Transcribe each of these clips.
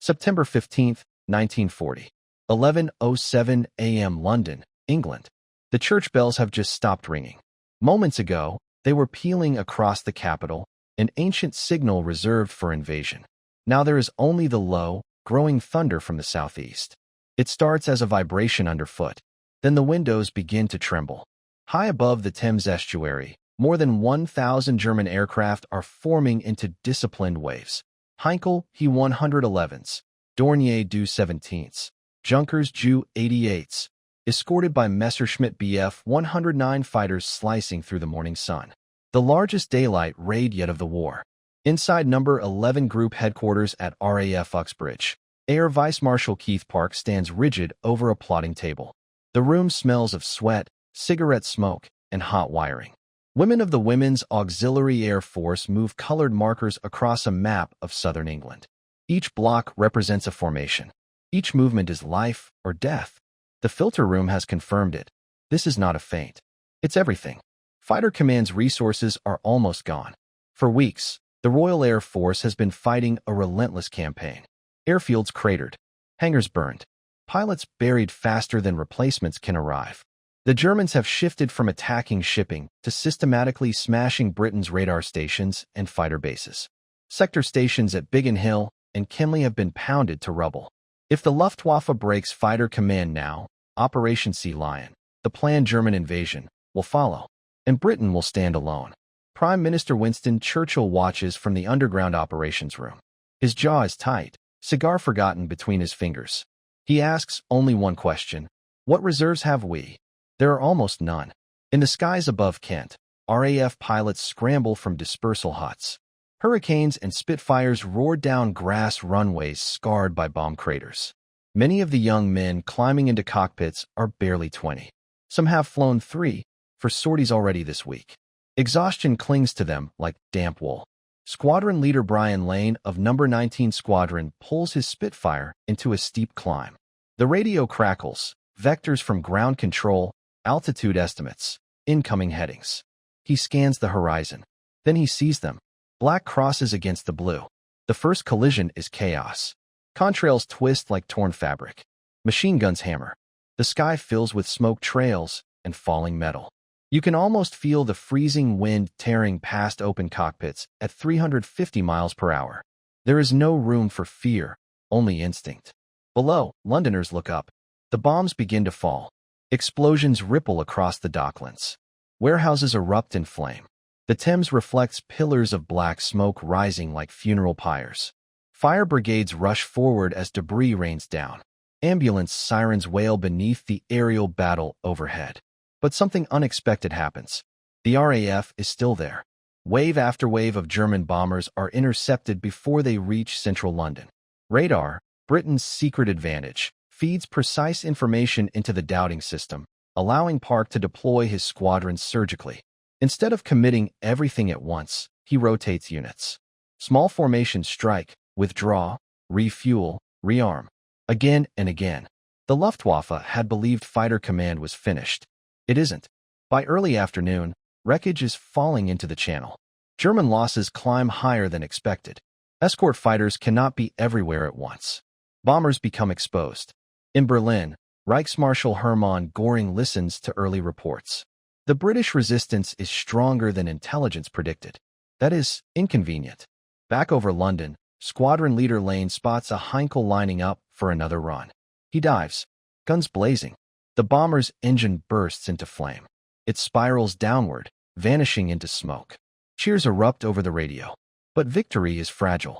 September 15, 1940. 11:07 a.m. London, England. The church bells have just stopped ringing. Moments ago, they were pealing across the capital, an ancient signal reserved for invasion. Now there is only the low, growing thunder from the southeast. It starts as a vibration underfoot. Then the windows begin to tremble. High above the Thames estuary, more than 1,000 German aircraft are forming into disciplined waves. Heinkel He-111s, Dornier Du-17s, Junkers Ju-88s, escorted by Messerschmitt Bf-109 fighters slicing through the morning sun. The largest daylight raid yet of the war. Inside number 11 Group headquarters at RAF Uxbridge, Air Vice Marshal Keith Park stands rigid over a plotting table. The room smells of sweat, cigarette smoke, and hot wiring. Women of the Women's Auxiliary Air Force move colored markers across a map of southern England. Each block represents a formation. Each movement is life or death. The filter room has confirmed it. This is not a feint. It's everything. Fighter Command's resources are almost gone. For weeks, the Royal Air Force has been fighting a relentless campaign. Airfields cratered, hangars burned, pilots buried faster than replacements can arrive. The Germans have shifted from attacking shipping to systematically smashing Britain's radar stations and fighter bases. Sector stations at Biggin Hill and Kenley have been pounded to rubble. If the Luftwaffe breaks Fighter Command now, Operation Sea Lion, the planned German invasion, will follow, and Britain will stand alone. Prime Minister Winston Churchill watches from the underground operations room. His jaw is tight, cigar forgotten between his fingers. He asks only one question: what reserves have we? There are almost none. In the skies above Kent, RAF pilots scramble from dispersal huts. Hurricanes and Spitfires roar down grass runways scarred by bomb craters. Many of the young men climbing into cockpits are barely 20. Some have flown 3 for sorties already this week. Exhaustion clings to them like damp wool. Squadron leader Brian Lane of No. 19 Squadron pulls his Spitfire into a steep climb. The radio crackles, vectors from ground control, altitude estimates, incoming headings. He scans the horizon. Then he sees them. Black crosses against the blue. The first collision is chaos. Contrails twist like torn fabric. Machine guns hammer. The sky fills with smoke trails and falling metal. You can almost feel the freezing wind tearing past open cockpits at 350 miles per hour. There is no room for fear, only instinct. Below, Londoners look up. The bombs begin to fall. Explosions ripple across the docklands. Warehouses erupt in flame. The Thames reflects pillars of black smoke rising like funeral pyres. Fire brigades rush forward as debris rains down. Ambulance sirens wail beneath the aerial battle overhead. But something unexpected happens. The RAF is still there. Wave after wave of German bombers are intercepted before they reach central London. Radar, Britain's secret advantage, feeds precise information into the doubting system, allowing Park to deploy his squadrons surgically. Instead of committing everything at once, he rotates units. Small formations strike, withdraw, refuel, rearm. Again and again. The Luftwaffe had believed Fighter Command was finished. It isn't. By early afternoon, wreckage is falling into the channel. German losses climb higher than expected. Escort fighters cannot be everywhere at once. Bombers become exposed. In Berlin, Reichsmarschall Hermann Göring listens to early reports. The British resistance is stronger than intelligence predicted. That is inconvenient. Back over London, squadron leader Lane spots a Heinkel lining up for another run. He dives, guns blazing. The bomber's engine bursts into flame. It spirals downward, vanishing into smoke. Cheers erupt over the radio. But victory is fragile.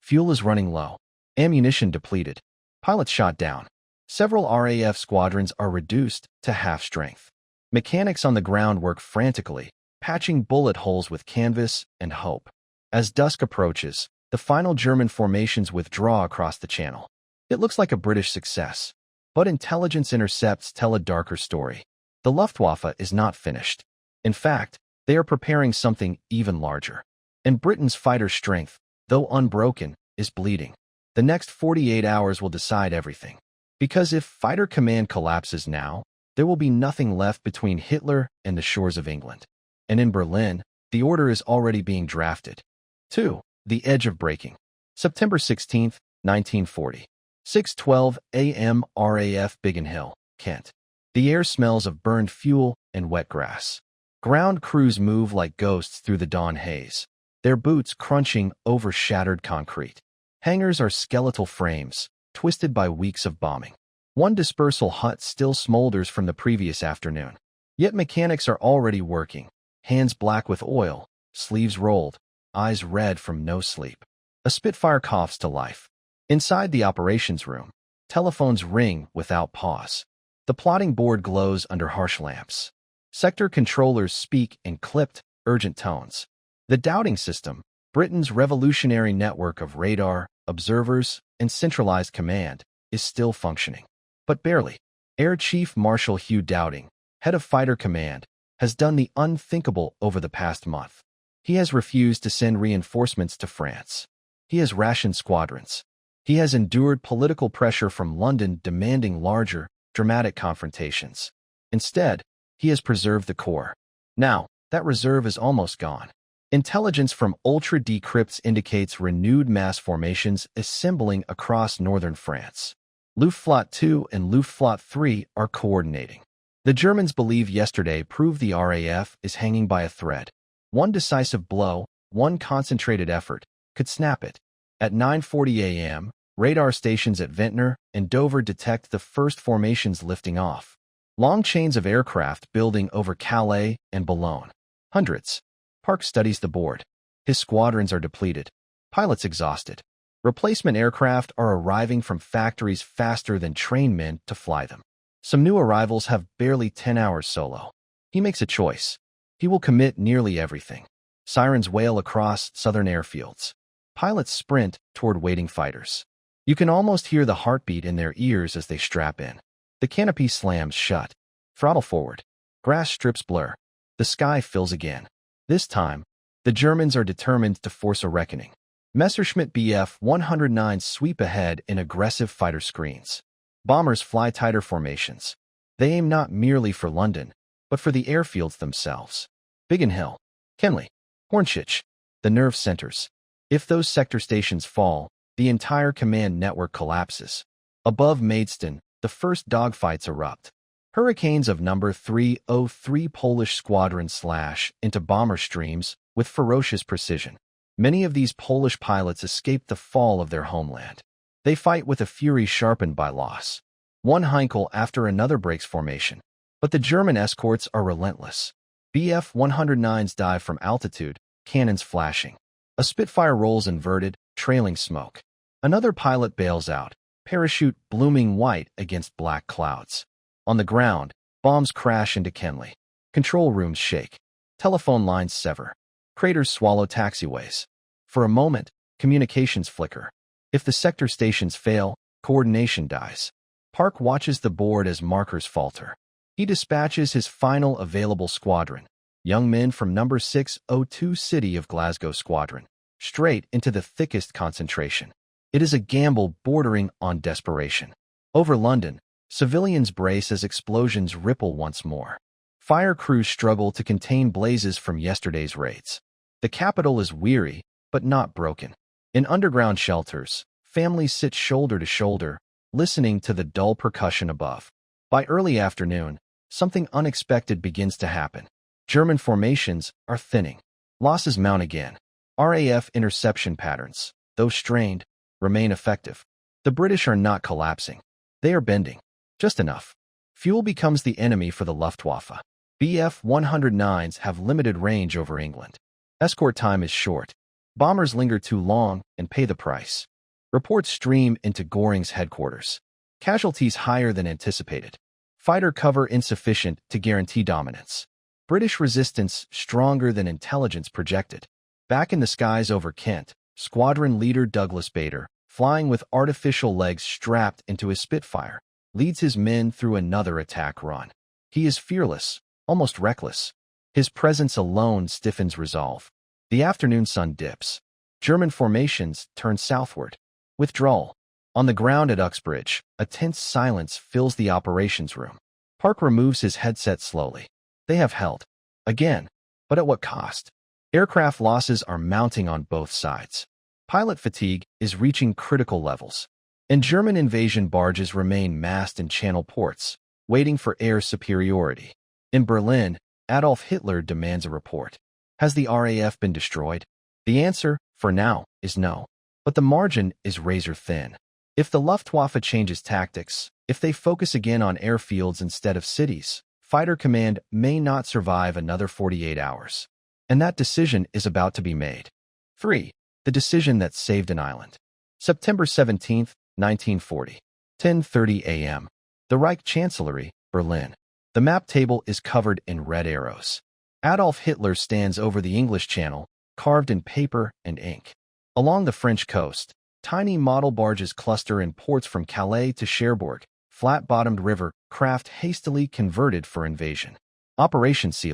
Fuel is running low. Ammunition depleted. Pilots shot down. Several RAF squadrons are reduced to half strength. Mechanics on the ground work frantically, patching bullet holes with canvas and hope. As dusk approaches, the final German formations withdraw across the channel. It looks like a British success, but intelligence intercepts tell a darker story. The Luftwaffe is not finished. In fact, they are preparing something even larger. And Britain's fighter strength, though unbroken, is bleeding. The next 48 hours will decide everything. Because if Fighter Command collapses now, there will be nothing left between Hitler and the shores of England. And in Berlin, the order is already being drafted. 2. The edge of breaking. September 16, 1940. 6:12 a.m. RAF Biggin Hill, Kent. The air smells of burned fuel and wet grass. Ground crews move like ghosts through the dawn haze, their boots crunching over shattered concrete. Hangars are skeletal frames, twisted by weeks of bombing. One dispersal hut still smolders from the previous afternoon. Yet mechanics are already working, hands black with oil, sleeves rolled, eyes red from no sleep. A Spitfire coughs to life. Inside the operations room, telephones ring without pause. The plotting board glows under harsh lamps. Sector controllers speak in clipped, urgent tones. The doubting system, Britain's revolutionary network of radar, observers, and centralized command, is still functioning. But barely. Air Chief Marshal Hugh Dowding, head of Fighter Command, has done the unthinkable over the past month. He has refused to send reinforcements to France. He has rationed squadrons. He has endured political pressure from London demanding larger, dramatic confrontations. Instead, he has preserved the core. Now, that reserve is almost gone. Intelligence from ultra-decrypts indicates renewed mass formations assembling across northern France. Luftflotte 2 and Luftflotte 3 are coordinating. The Germans believe yesterday proved the RAF is hanging by a thread. One decisive blow, one concentrated effort, could snap it. At 9:40 a.m., radar stations at Ventnor and Dover detect the first formations lifting off. Long chains of aircraft building over Calais and Boulogne. Hundreds. Park studies the board. His squadrons are depleted. Pilots exhausted. Replacement aircraft are arriving from factories faster than trained men to fly them. Some new arrivals have barely 10 hours solo. He makes a choice. He will commit nearly everything. Sirens wail across southern airfields. Pilots sprint toward waiting fighters. You can almost hear the heartbeat in their ears as they strap in. The canopy slams shut. Throttle forward. Grass strips blur. The sky fills again. This time, the Germans are determined to force a reckoning. Messerschmitt Bf 109 sweep ahead in aggressive fighter screens. Bombers fly tighter formations. They aim not merely for London, but for the airfields themselves. Biggin Hill, Kenley, Hornchurch, the nerve centers. If those sector stations fall, the entire command network collapses. Above Maidstone, the first dogfights erupt. Hurricanes of No. 303 Polish squadrons slash into bomber streams with ferocious precision. Many of these Polish pilots escape the fall of their homeland. They fight with a fury sharpened by loss. One Heinkel after another breaks formation. But the German escorts are relentless. Bf 109s dive from altitude, cannons flashing. A Spitfire rolls inverted, trailing smoke. Another pilot bails out, parachute blooming white against black clouds. On the ground, bombs crash into Kenley. Control rooms shake. Telephone lines sever. Craters swallow taxiways. For a moment, communications flicker. If the sector stations fail, coordination dies. Park watches the board as markers falter. He dispatches his final available squadron, young men from No. 602 City of Glasgow Squadron, straight into the thickest concentration. It is a gamble bordering on desperation. Over London, civilians brace as explosions ripple once more. Fire crews struggle to contain blazes from yesterday's raids. The capital is weary, but not broken. In underground shelters, families sit shoulder to shoulder, listening to the dull percussion above. By early afternoon, something unexpected begins to happen. German formations are thinning. Losses mount again. RAF interception patterns, though strained, remain effective. The British are not collapsing. They are bending. Just enough. Fuel becomes the enemy for the Luftwaffe. Bf 109s have limited range over England. Escort time is short. Bombers linger too long and pay the price. Reports stream into Göring's headquarters. Casualties higher than anticipated. Fighter cover insufficient to guarantee dominance. British resistance stronger than intelligence projected. Back in the skies over Kent, squadron leader Douglas Bader, flying with artificial legs strapped into his Spitfire, leads his men through another attack run. He is fearless, almost reckless. His presence alone stiffens resolve. The afternoon sun dips. German formations turn southward. Withdrawal. On the ground at Uxbridge, a tense silence fills the operations room. Park removes his headset slowly. They have held. Again. But at what cost? Aircraft losses are mounting on both sides. Pilot fatigue is reaching critical levels, and German invasion barges remain massed in channel ports, waiting for air superiority. In Berlin, Adolf Hitler demands a report. Has the RAF been destroyed? The answer, for now, is no. But the margin is razor thin. If the Luftwaffe changes tactics, if they focus again on airfields instead of cities, Fighter Command may not survive another 48 hours. And that decision is about to be made. 3. The decision that saved an island. September 17, 1940. 10:30 a.m. The Reich Chancellery, Berlin. The map table is covered in red arrows. Adolf Hitler stands over the English Channel, carved in paper and ink. Along the French coast, tiny model barges cluster in ports from Calais to Cherbourg, flat-bottomed river craft hastily converted for invasion. Operation Sea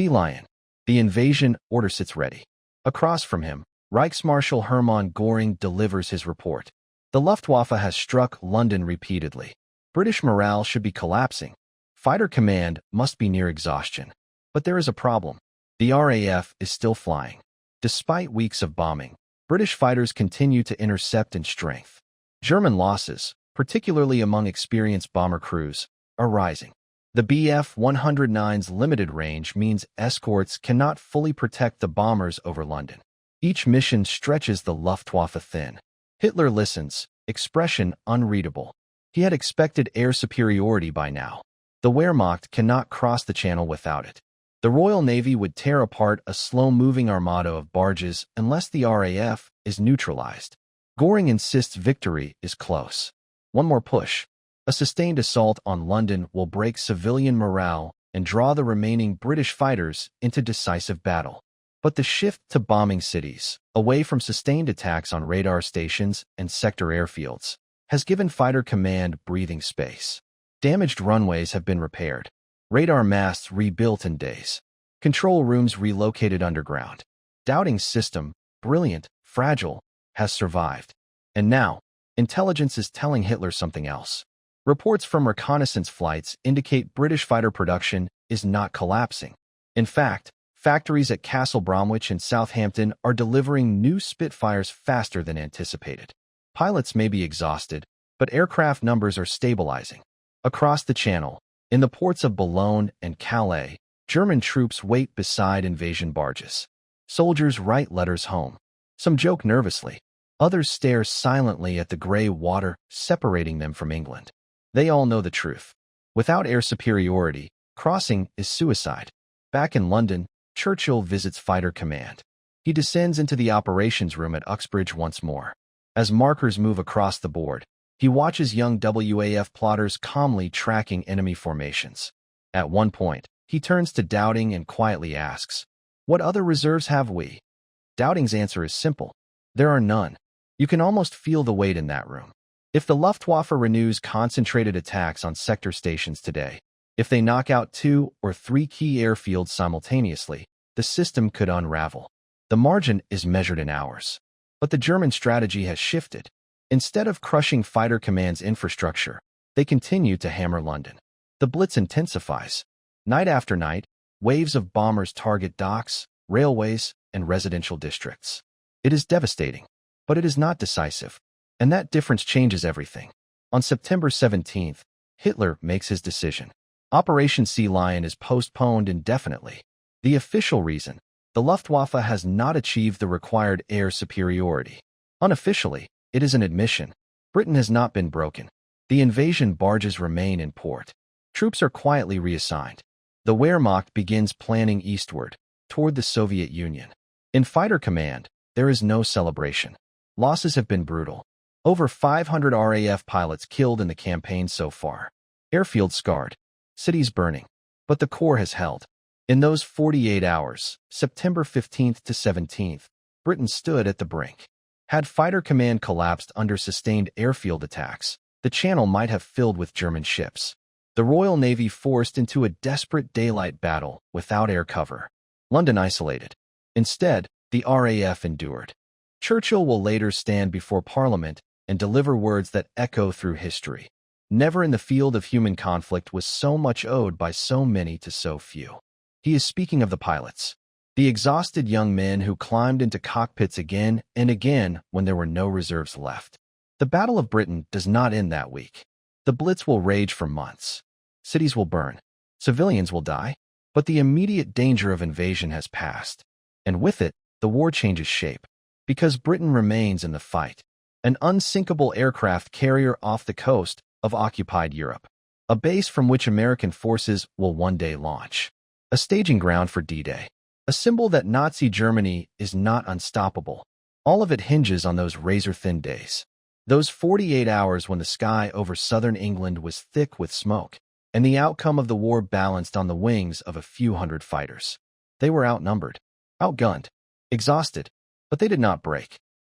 Lion. The invasion order sits ready. Across from him, Reichsmarschall Hermann Göring delivers his report. The Luftwaffe has struck London repeatedly. British morale should be collapsing. Fighter Command must be near exhaustion. But there is a problem. The RAF is still flying. Despite weeks of bombing, British fighters continue to intercept in strength. German losses, particularly among experienced bomber crews, are rising. The Bf-109's limited range means escorts cannot fully protect the bombers over London. Each mission stretches the Luftwaffe thin. Hitler listens, expression unreadable. He had expected air superiority by now. The Wehrmacht cannot cross the channel without it. The Royal Navy would tear apart a slow-moving armada of barges unless the RAF is neutralized. Göring insists victory is close. One more push. A sustained assault on London will break civilian morale and draw the remaining British fighters into decisive battle. But the shift to bombing cities, away from sustained attacks on radar stations and sector airfields, has given Fighter Command breathing space. Damaged runways have been repaired. Radar masts rebuilt in days. Control rooms relocated underground. Doubting's system, brilliant, fragile, has survived. And now, intelligence is telling Hitler something else. Reports from reconnaissance flights indicate British fighter production is not collapsing. In fact, factories at Castle Bromwich and Southampton are delivering new Spitfires faster than anticipated. Pilots may be exhausted, but aircraft numbers are stabilizing. Across the Channel, in the ports of Boulogne and Calais, German troops wait beside invasion barges. Soldiers write letters home. Some joke nervously. Others stare silently at the gray water separating them from England. They all know the truth. Without air superiority, crossing is suicide. Back in London, Churchill visits Fighter Command. He descends into the operations room at Uxbridge once more. As markers move across the board, he watches young WAF plotters calmly tracking enemy formations. At one point, he turns to Dowding and quietly asks, "What other reserves have we?" Dowding's answer is simple. There are none. You can almost feel the weight in that room. If the Luftwaffe renews concentrated attacks on sector stations today, if they knock out 2 or 3 key airfields simultaneously, the system could unravel. The margin is measured in hours. But the German strategy has shifted. Instead of crushing Fighter Command's infrastructure, they continue to hammer London. The blitz intensifies. Night after night, waves of bombers target docks, railways, and residential districts. It is devastating, but it is not decisive. And that difference changes everything. On September 17th, Hitler makes his decision. Operation Sea Lion is postponed indefinitely. The official reason: the Luftwaffe has not achieved the required air superiority. Unofficially, it is an admission. Britain has not been broken. The invasion barges remain in port. Troops are quietly reassigned. The Wehrmacht begins planning eastward, toward the Soviet Union. In Fighter Command, there is no celebration. Losses have been brutal. Over 500 RAF pilots killed in the campaign so far. Airfields scarred. Cities burning. But the Corps has held. In those 48 hours, September 15th to 17th, Britain stood at the brink. Had Fighter Command collapsed under sustained airfield attacks, the Channel might have filled with German ships. The Royal Navy forced into a desperate daylight battle without air cover. London isolated. Instead, the RAF endured. Churchill will later stand before Parliament and deliver words that echo through history. Never in the field of human conflict was so much owed by so many to so few. He is speaking of the pilots. The exhausted young men who climbed into cockpits again and again when there were no reserves left. The Battle of Britain does not end that week. The Blitz will rage for months. Cities will burn. Civilians will die. But the immediate danger of invasion has passed. And with it, the war changes shape. Because Britain remains in the fight. An unsinkable aircraft carrier off the coast of occupied Europe. A base from which American forces will one day launch. A staging ground for D-Day. A symbol that Nazi Germany is not unstoppable. All of it hinges on those razor-thin days. Those 48 hours when the sky over southern England was thick with smoke, and the outcome of the war balanced on the wings of a few hundred fighters. They were outnumbered, outgunned, exhausted, but they did not break.